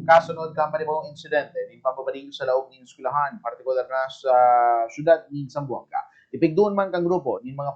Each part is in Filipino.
kasunod company mong insidente din pambabaling sa laog ng eskwelahan, partikular na sa syudad ng Zamboanga. Ipigdoon man kang grupo ng mga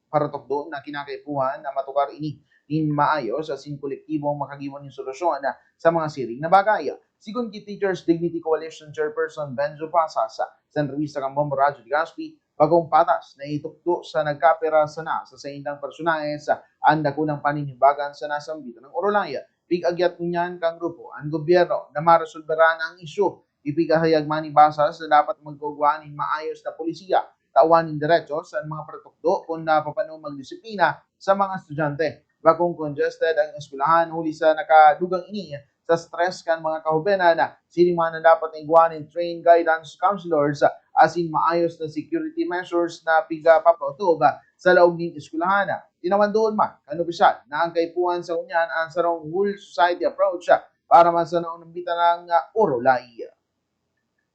paratok doon na kinakaipuhan na matukar ini in maayos sa sin kolektibong makagiwan ng solusyon sa mga siring na bagay. Sigun kay Teachers Dignity Coalition Chairperson Benjo Pasas sa entrevista kang Bombo Radyo de Gaspi, bagong patas na itukto sa nagkapera sana sa saindang personahes ang dakunang paninimbagan sa nasambitan ng Orolaya. Pig-agyat niyan kang grupo ang gobyerno na maresolberan ang isyu. Ipigahayag mani Basas na dapat magkugwaan ng maayos na polisiya, tauanin diretso sa mga protukdo kung napapano magdisiplina sa mga estudyante. Bagong congested ang eskwelahan huli sa nakadugang ini sa stress kan mga kahubena na sinima na dapat na iguanin trained guidance counselors asin maayos na security measures na pigapapautob sa laog ng eskwelahan. Tinaman doon man, kanubisan na ang kaipuhan sa unyan ang sarong whole society approach para masanaw ng bitan ng Orolay.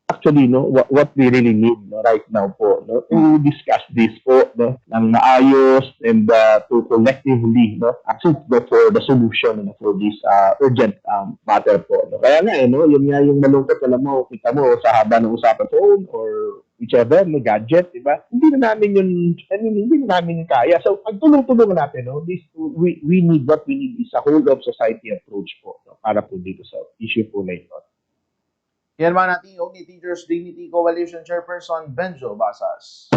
Actually, no, what we really need, no, right now po, no, to discuss this po, no, ng maayos and to collectively, no, actually go for the solution, no, for this urgent matter po. No. Kaya nga, no, yun nga yung malungkot, alam mo, kita mo sa haba ng usapan phone or whichever, no, gadget, di ba? Hindi na namin yun, I mean, hindi na namin kaya. So, pagtulong-tulungan natin, no, we need, what we need is a whole of society approach po, no, para po dito sa issue po na ito. Yan man natin yung ni Teachers Dignity Coalition Chairperson Benjo Basas.